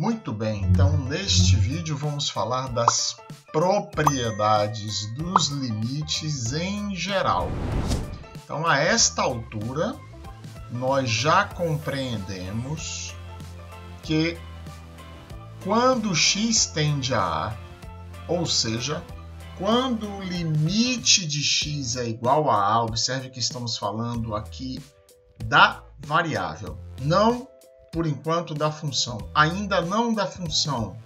Muito bem, então neste vídeo vamos falar das propriedades dos limites em geral. Então a esta altura nós já compreendemos que quando x tende a A, ou seja, quando o limite de x é igual a A, observe que estamos falando aqui da variável, não por enquanto da função, ainda não da função.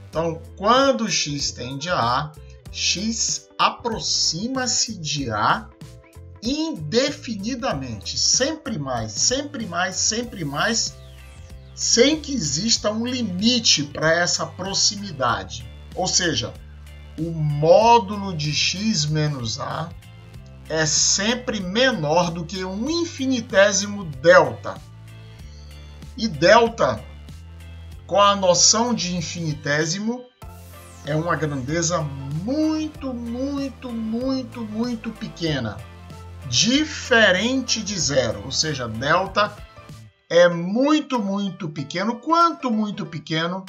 Então, quando x tende a A, x aproxima-se de A indefinidamente, sempre mais, sempre mais, sempre mais, sem que exista um limite para essa proximidade. Ou seja, o módulo de x menos A é sempre menor do que um infinitésimo delta. E delta, com a noção de infinitésimo, é uma grandeza muito, muito, muito, muito pequena. Diferente de zero, ou seja, delta é muito, muito pequeno. Quanto muito pequeno?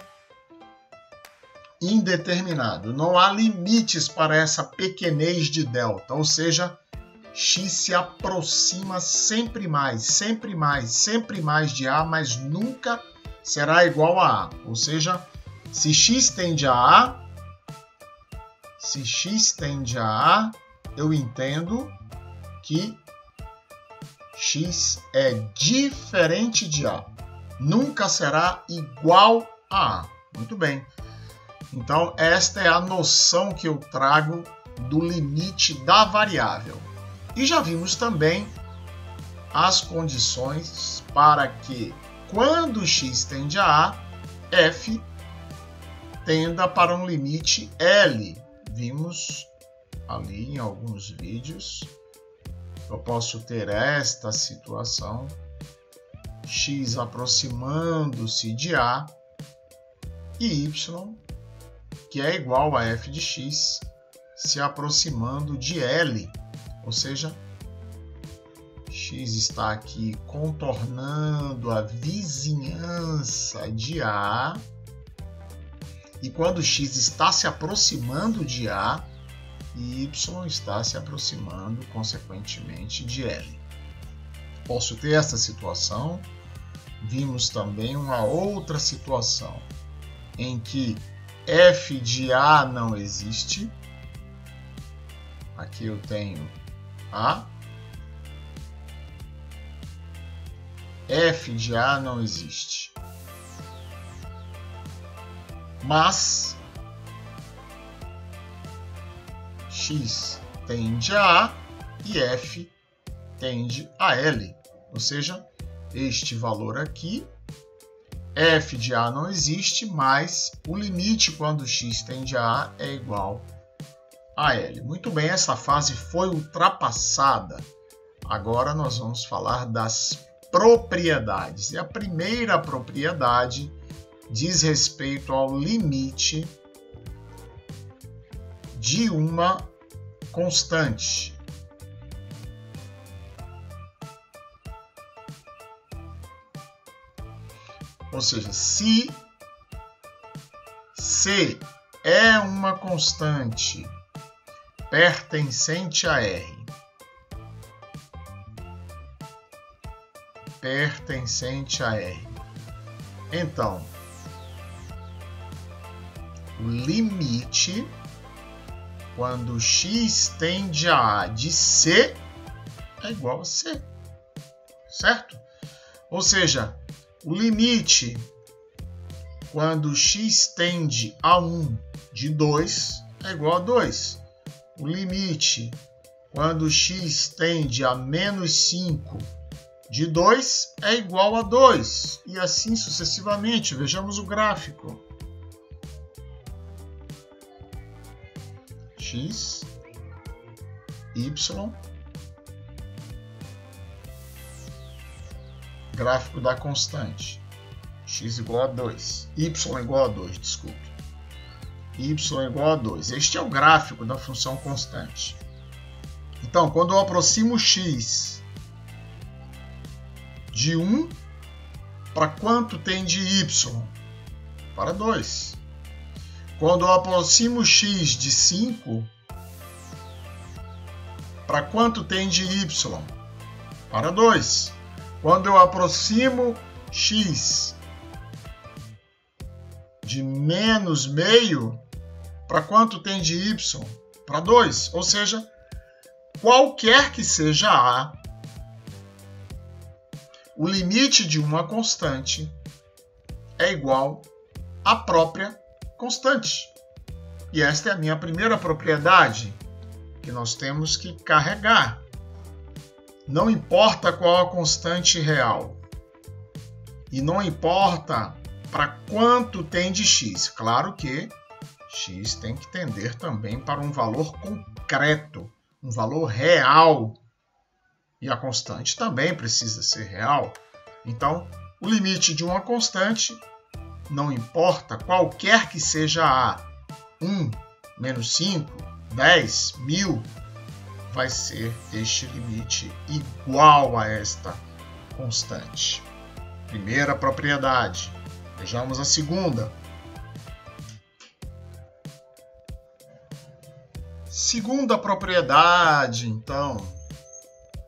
Indeterminado. Não há limites para essa pequenez de delta, ou seja, x se aproxima sempre mais, sempre mais, sempre mais de A, mas nunca será igual a A. Ou seja, se x tende a A, eu entendo que x é diferente de A. Nunca será igual a A. Muito bem. Então, esta é a noção que eu trago do limite da variável. E já vimos também as condições para que, quando x tende a A, f tenda para um limite L. Vimos ali em alguns vídeos. Eu posso ter esta situação, x aproximando-se de A e y, que é igual a f de x, se aproximando de L. Ou seja, x está aqui contornando a vizinhança de A, e quando x está se aproximando de A, y está se aproximando, consequentemente, de L. Posso ter essa situação. Vimos também uma outra situação em que f de A não existe. Aqui eu tenho A. F de A não existe. Mas x tende a A e f tende a L. Ou seja, este valor aqui, f de A não existe, mas o limite quando x tende a A é igual a L. Muito bem, essa fase foi ultrapassada. Agora nós vamos falar das propriedades. E a primeira propriedade diz respeito ao limite de uma constante. Ou seja, se C é uma constante pertencente a R, então o limite quando x tende a A de C é igual a C, certo? Ou seja, o limite quando x tende a 1 de 2 é igual a 2. O limite quando x tende a menos 5 de 2 é igual a 2. E assim sucessivamente. Vejamos o gráfico. X, y, gráfico da constante. X igual a 2. Y igual a 2, desculpe. Y igual a 2. Este é o gráfico da função constante. Então, quando eu aproximo x de 1, para quanto tende y? Para 2. Quando eu aproximo x de 5, para quanto tem de y? Para 2. Quando eu aproximo x de menos meio, para quanto tem de y? Para 2. Ou seja, qualquer que seja a, o limite de uma constante é igual à própria constante. E esta é a minha primeira propriedade que nós temos que carregar. Não importa qual a constante real. E não importa para quanto tem de x. Claro que x tem que tender também para um valor concreto, um valor real. E a constante também precisa ser real. Então, o limite de uma constante, não importa qualquer que seja a 1, menos 5, 10, 1000, vai ser este limite igual a esta constante. Primeira propriedade. Vejamos a segunda. Segunda propriedade, então,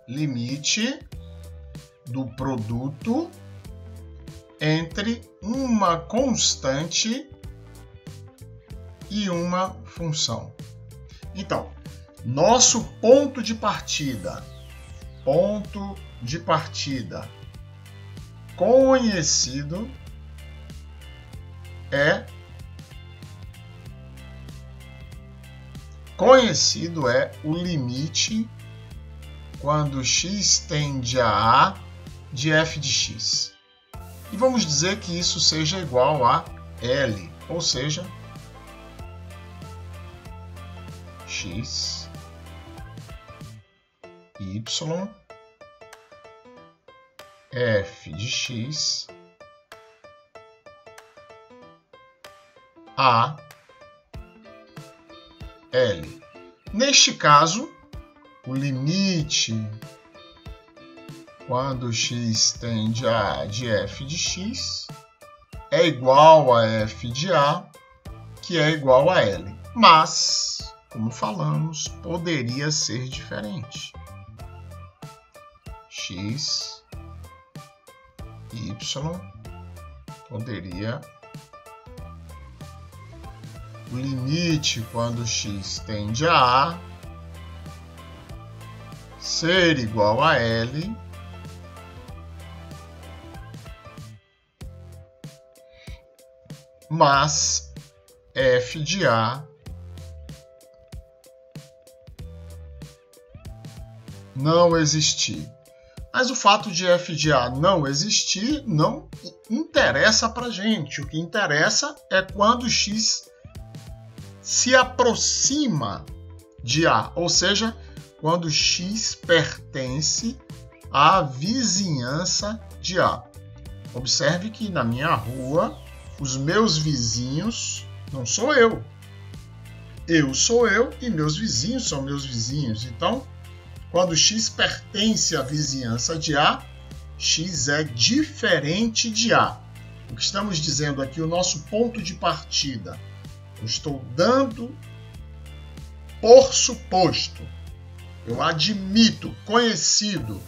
limite do produto entre uma constante e uma função. Então, nosso ponto de partida conhecido é o limite quando x tende a de f de x. E vamos dizer que isso seja igual a L, ou seja, x, y, f de x, a, L. Neste caso, o limite quando x tende a de f de x é igual a f de a, que é igual a L. Mas, como falamos, poderia ser diferente. X, y, poderia... O limite quando x tende a ser igual a L, mas f de a não existir. Mas o fato de f de a não existir não interessa para a gente. O que interessa é quando x se aproxima de a, ou seja, quando x pertence à vizinhança de a. Observe que na minha rua, os meus vizinhos não sou eu. Eu sou eu e meus vizinhos são meus vizinhos. Então, quando x pertence à vizinhança de a, x é diferente de a. O que estamos dizendo aqui, o nosso ponto de partida. Eu estou dando por suposto, eu admito, conhecido,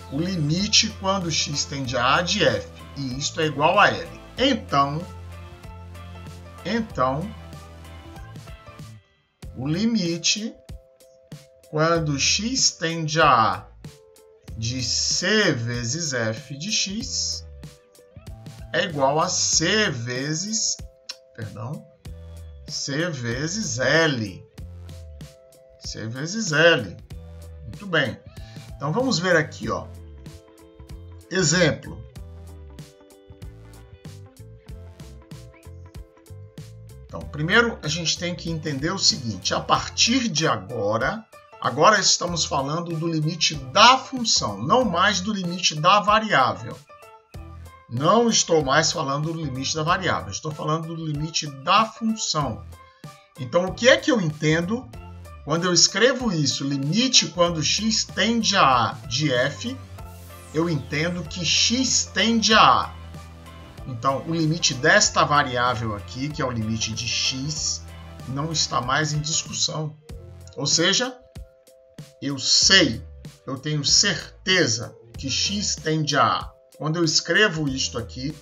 o limite quando x tende a A de f, e isto é igual a L. Então, o limite quando x tende a A de c vezes f de x é igual a c vezes L. C vezes L. Muito bem. Então vamos ver aqui, ó. Exemplo. Então, primeiro a gente tem que entender o seguinte: a partir de agora estamos falando do limite da função, não mais do limite da variável. Não estou mais falando do limite da variável, estou falando do limite da função. Então, o que é que eu entendo quando eu escrevo isso? Limite quando x tende a A de f, eu entendo que x tende a A Então, o limite desta variável aqui, que é o limite de x, não está mais em discussão. Ou seja, eu sei, eu tenho certeza que x tende a A. Quando eu escrevo isto aqui,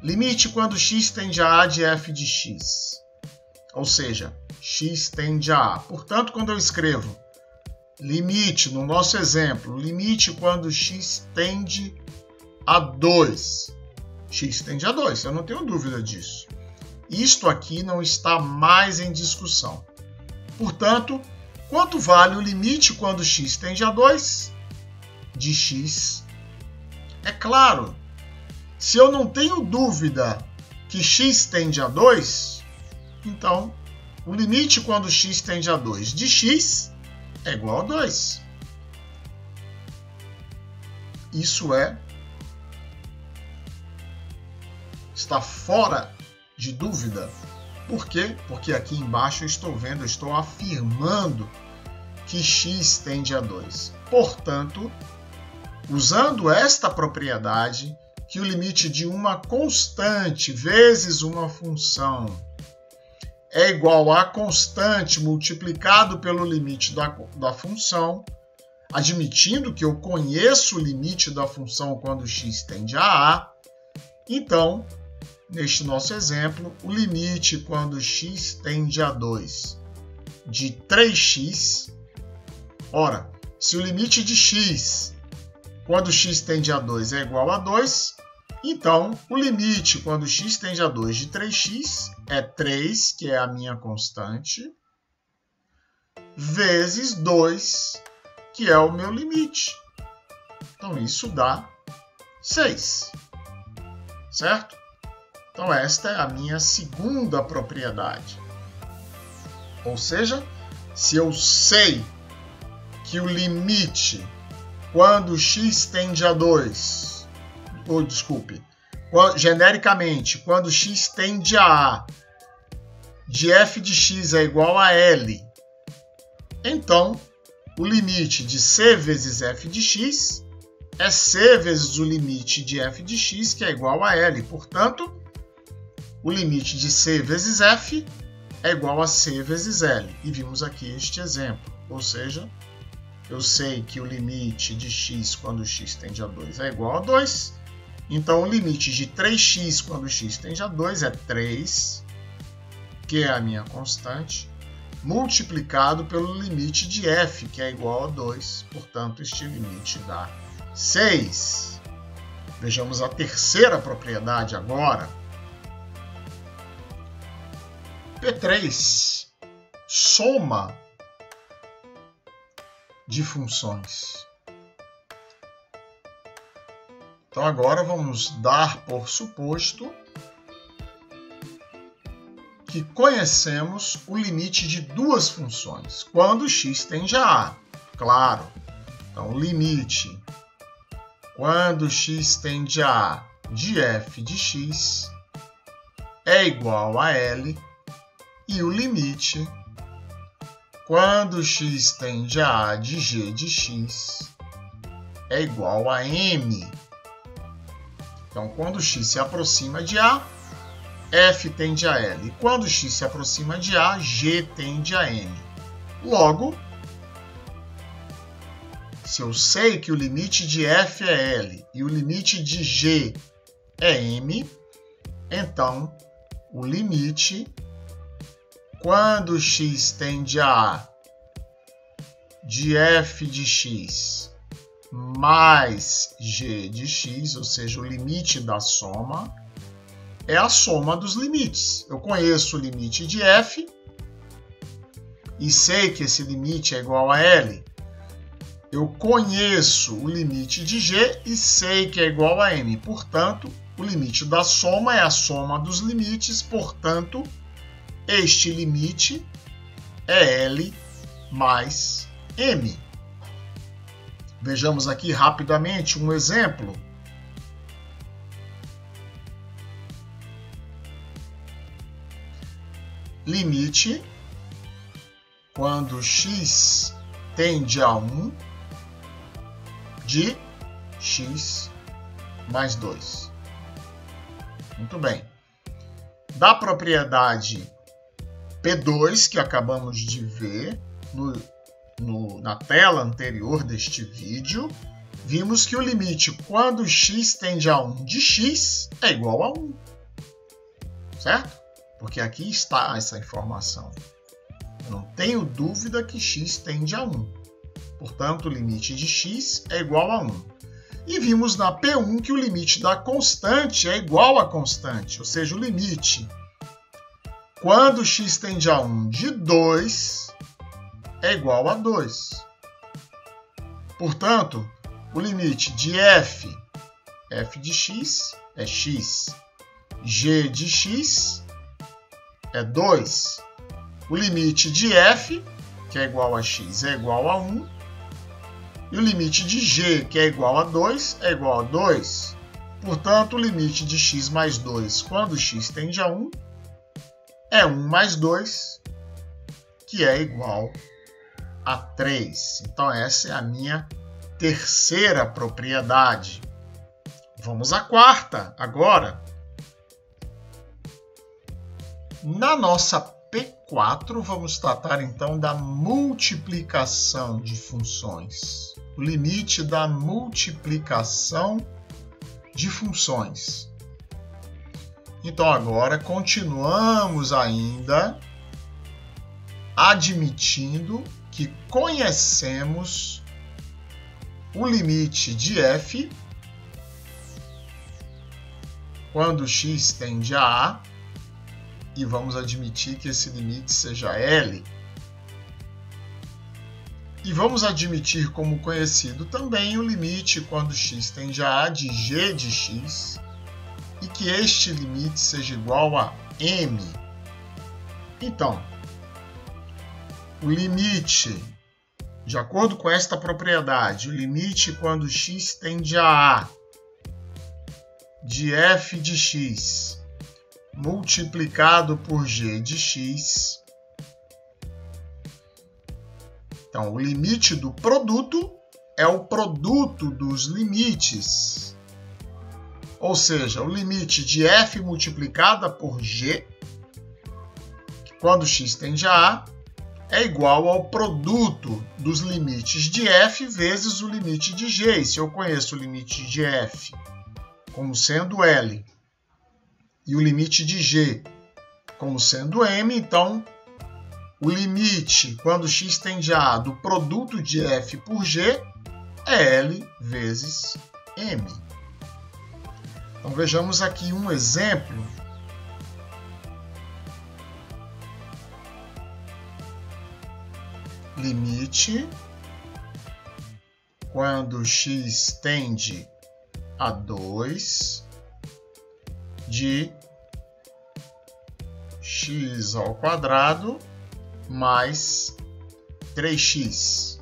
limite quando x tende a A de f de x. Ou seja, x tende a A. Portanto, quando eu escrevo limite, no nosso exemplo, limite quando x tende a 2. X tende a 2, eu não tenho dúvida disso. Isto aqui não está mais em discussão. Portanto, quanto vale o limite quando x tende a 2 de x? É claro, se eu não tenho dúvida que x tende a 2, então o limite quando x tende a 2 de x é igual a 2. Isso está fora de dúvida. Por quê? Porque aqui embaixo eu estou afirmando que x tende a 2. Portanto, usando esta propriedade, que o limite de uma constante vezes uma função é igual a constante multiplicado pelo limite da função, admitindo que eu conheço o limite da função quando x tende a A, então, neste nosso exemplo, o limite quando x tende a 2 de 3x, ora, se o limite de x quando x tende a 2 é igual a 2, então o limite quando x tende a 2 de 3x é 3, que é a minha constante, vezes 2, que é o meu limite. Então isso dá 6, certo? Então esta é a minha segunda propriedade. Ou seja, se eu sei que o limite quando x tende a 2, genericamente, quando x tende a A, de f de x é igual a L, então o limite de c vezes f de x é c vezes o limite de f de x, que é igual a L. Portanto, o limite de c vezes f é igual a c vezes L. E vimos aqui este exemplo. Ou seja, eu sei que o limite de x quando x tende a 2 é igual a 2. Então, o limite de 3x quando x tende a 2 é 3, que é a minha constante, multiplicado pelo limite de f, que é igual a 2. Portanto, este limite dá 6. Vejamos a terceira propriedade agora. P3, soma de funções. Então agora vamos dar por suposto que conhecemos o limite de duas funções, quando x tende a A. Claro, então o limite quando x tende a A de f de x é igual a L, e o limite quando x tende a A de g de x é igual a m. Então, quando x se aproxima de A, f tende a L. E quando x se aproxima de A, g tende a m. Logo, se eu sei que o limite de f é L e o limite de g é m, então o limite quando x tende a A de f de x mais g de x, ou seja, o limite da soma, é a soma dos limites. Eu conheço o limite de f e sei que esse limite é igual a L. Eu conheço o limite de g e sei que é igual a m. Portanto, o limite da soma é a soma dos limites. Portanto, este limite é L mais m. Vejamos aqui rapidamente um exemplo. Limite quando x tende a 1 de x mais 2. Muito bem. Da propriedade P2, que acabamos de ver na tela anterior deste vídeo, vimos que o limite quando x tende a 1 de x é igual a 1. Certo? Porque aqui está essa informação. Eu não tenho dúvida que x tende a 1. Portanto, o limite de x é igual a 1. E vimos na P1 que o limite da constante é igual a constante, ou seja, o limite quando x tende a 1 de 2 é igual a 2. Portanto, o limite de f de x é x, g de x é 2. O limite de f, que é igual a x, é igual a 1. E o limite de g, que é igual a 2, é igual a 2. Portanto, o limite de x mais 2 quando x tende a 1 é 1 mais 2, que é igual a 3. Então, essa é a minha terceira propriedade. Vamos à quarta agora. Na nossa P4, vamos tratar então da multiplicação de funções. O limite da multiplicação de funções. Então, agora continuamos ainda admitindo que conhecemos o limite de f quando x tende a A, e vamos admitir que esse limite seja L. E vamos admitir como conhecido também o limite quando x tende a A de g de x, e que este limite seja igual a m. Então, o limite, de acordo com esta propriedade, o limite quando x tende a A de f de x multiplicado por g de x. Então, o limite do produto é o produto dos limites. Ou seja, o limite de f multiplicada por g, que quando x tende a A, é igual ao produto dos limites de f vezes o limite de g. E se eu conheço o limite de f como sendo L e o limite de g como sendo m, então o limite quando x tende a A do produto de f por g é L vezes m. Então vejamos aqui um exemplo. Limite quando x tende a 2 de x ao quadrado mais 3x.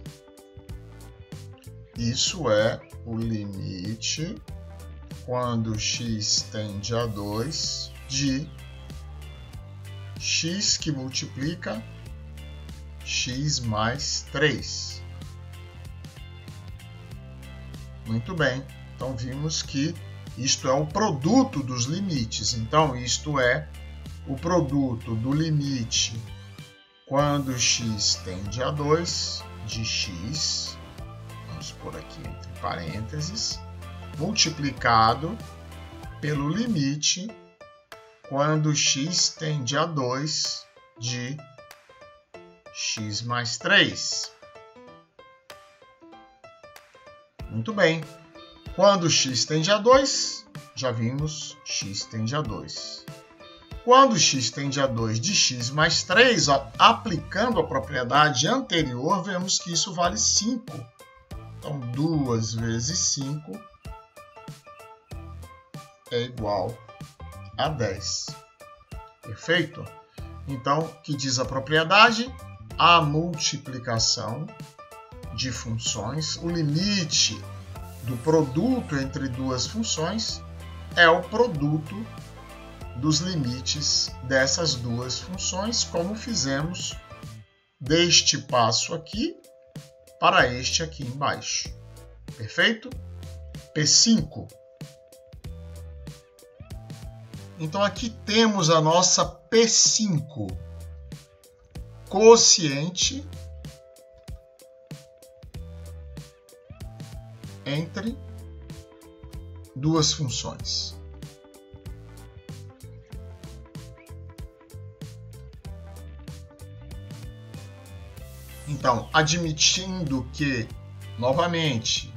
Isso é o limite quando x tende a 2 de x que multiplica x mais 3. Muito bem. Então, vimos que isto é o produto dos limites. Então, isto é o produto do limite quando x tende a 2 de x, vamos pôr aqui entre parênteses, multiplicado pelo limite quando x tende a 2 de x mais 3. Muito bem. Quando x tende a 2, já vimos, x tende a 2. Quando x tende a 2 de x mais 3, aplicando a propriedade anterior, vemos que isso vale 5. Então, 2 vezes 5 é igual a 10. Perfeito? Então, o que diz a propriedade? A multiplicação de funções, o limite do produto entre duas funções é o produto dos limites dessas duas funções, como fizemos deste passo aqui para este aqui embaixo. Perfeito? P5. Então aqui temos a nossa P5, quociente entre duas funções. Então, admitindo que, novamente,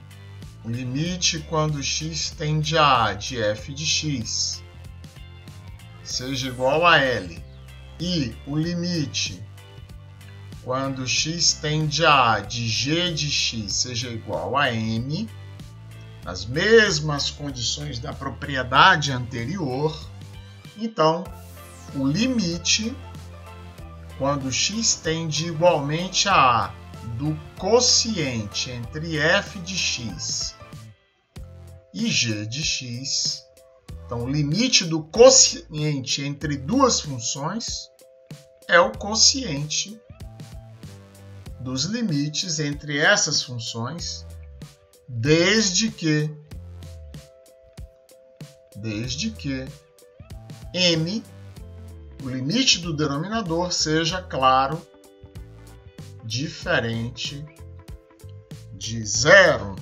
o limite quando x tende a A de f de x seja igual a L e o limite quando x tende a A de g de x seja igual a M, nas mesmas condições da propriedade anterior, então o limite quando x tende igualmente a A do quociente entre f de x e g de x, então o limite do quociente entre duas funções é o quociente dos limites entre essas funções, desde que m, o limite do denominador, seja, claro, diferente de zero.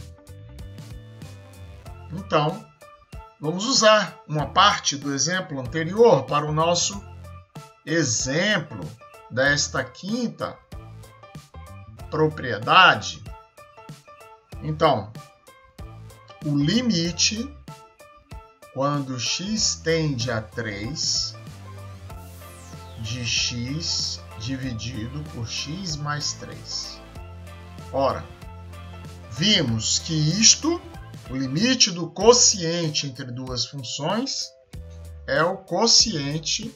Então, vamos usar uma parte do exemplo anterior para o nosso exemplo desta quinta propriedade. Então, o limite quando x tende a 3 de x dividido por x mais 3. Ora, vimos que isto, o limite do quociente entre duas funções, é o quociente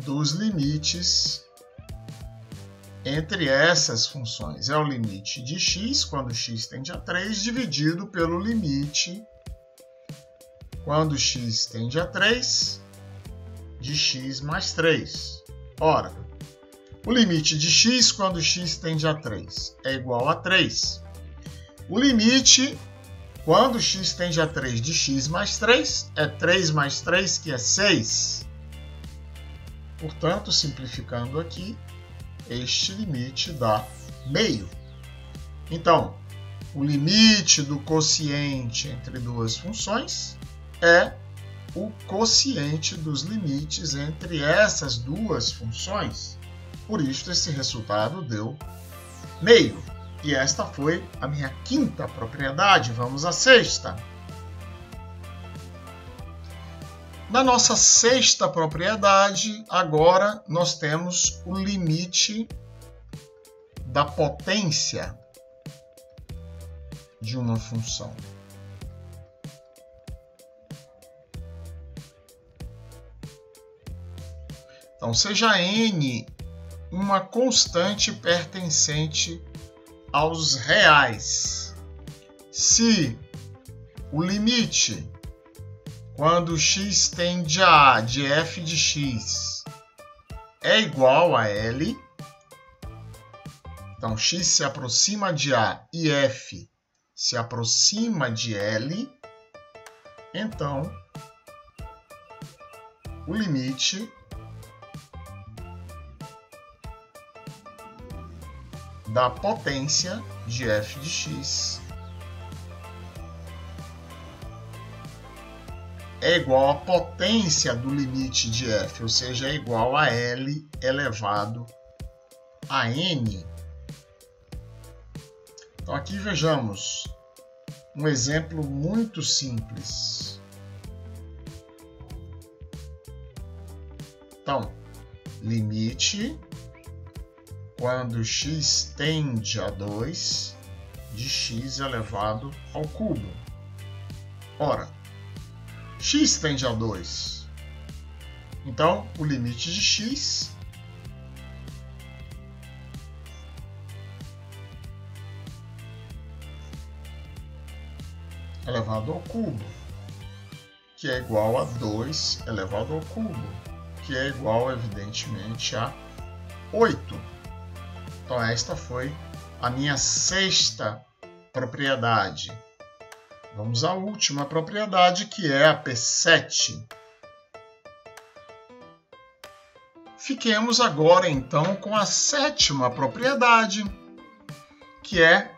dos limites entre essas funções. É o limite de x, quando x tende a 3, dividido pelo limite quando x tende a 3 de x mais 3. Ora, o limite de x quando x tende a 3 é igual a 3. O limite quando x tende a 3 de x mais 3 é 3 mais 3, que é 6. Portanto, simplificando aqui, este limite dá meio. Então, o limite do quociente entre duas funções é o quociente dos limites entre essas duas funções. Por isso, esse resultado deu meio. E esta foi a minha quinta propriedade. Vamos à sexta. Na nossa sexta propriedade, agora nós temos o limite da potência de uma função. Então, seja n uma constante pertencente aos reais. Se o limite quando x tende a A de f de x é igual a L, então x se aproxima de A e f se aproxima de L, então o limite da potência de f de x é igual à potência do limite de f, ou seja, é igual a L elevado a n. Então aqui vejamos um exemplo muito simples. Então, limite quando x tende a 2 de x elevado ao cubo. Ora, x tende a 2. Então, o limite de x elevado ao cubo, que é igual a 2 elevado ao cubo, que é igual, evidentemente, a 8. Então, esta foi a minha sexta propriedade. Vamos à última propriedade, que é a P7. Fiquemos agora, então, com a sétima propriedade, que é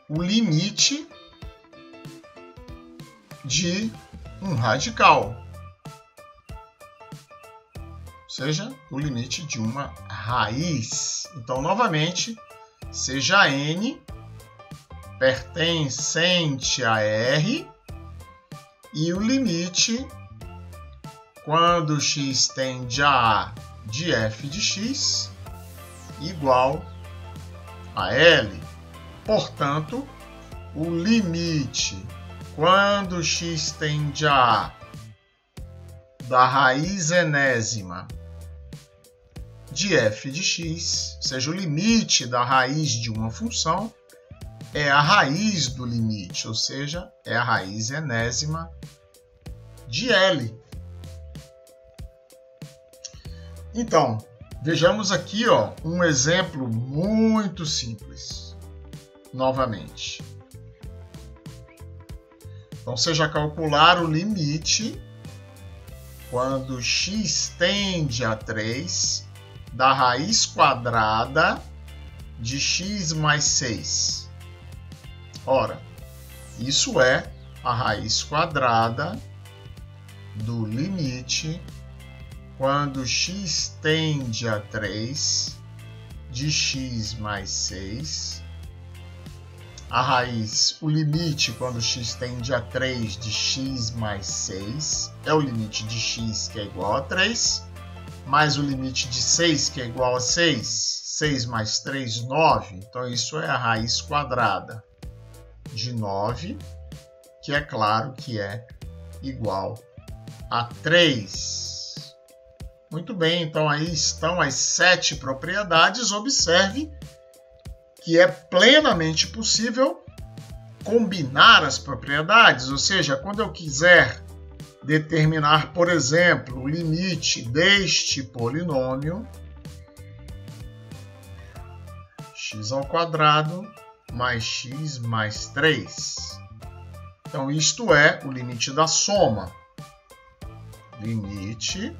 o limite de um radical, ou seja, o limite de uma raiz. Então, novamente, seja n pertencente a R e o limite, quando x tende a de f de x, igual a L. Portanto, o limite quando x tende a da raiz enésima de f de x, ou seja, o limite da raiz de uma função, é a raiz do limite, ou seja, é a raiz enésima de L. Então, vejamos aqui um exemplo muito simples, novamente. Então, seja calcular o limite quando x tende a 3 da raiz quadrada de x mais 6. Ora, isso é a raiz quadrada do limite quando x tende a 3 de x mais 6. A raiz, o limite quando x tende a 3 de x mais 6 é o limite de x, que é igual a 3, mais o limite de 6, que é igual a 6. 6 mais 3, 9. Então, isso é a raiz quadrada de 9, que é claro que é igual a 3. Muito bem, então aí estão as 7 propriedades. Observe que é plenamente possível combinar as propriedades, ou seja, quando eu quiser determinar, por exemplo, o limite deste polinômio, x² mais x mais 3. Então, isto é o limite da soma. Limite,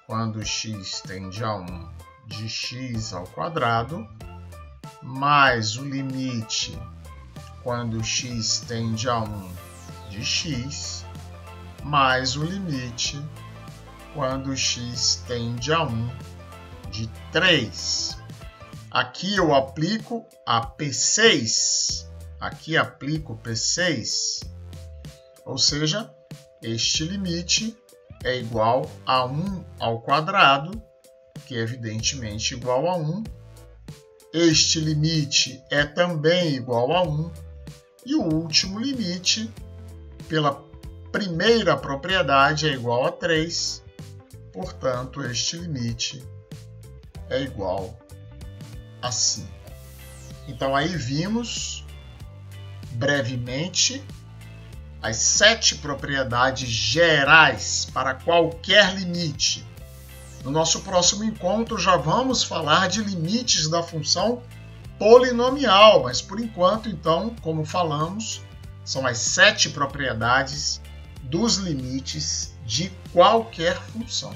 quando x tende a 1, de x² mais o limite quando x tende a 1 de x, mais o limite quando x tende a 1 de 3. Aqui eu aplico a P6. Aqui aplico P6. Ou seja, este limite é igual a 1 ao quadrado, que é evidentemente igual a 1. Este limite é também igual a 1. E o último limite, pela primeira propriedade, é igual a 3. Portanto, este limite é igual a 5. Então, aí vimos brevemente as 7 propriedades gerais para qualquer limite. No nosso próximo encontro já vamos falar de limites da função polinomial, mas por enquanto, então, como falamos, são as 7 propriedades dos limites de qualquer função.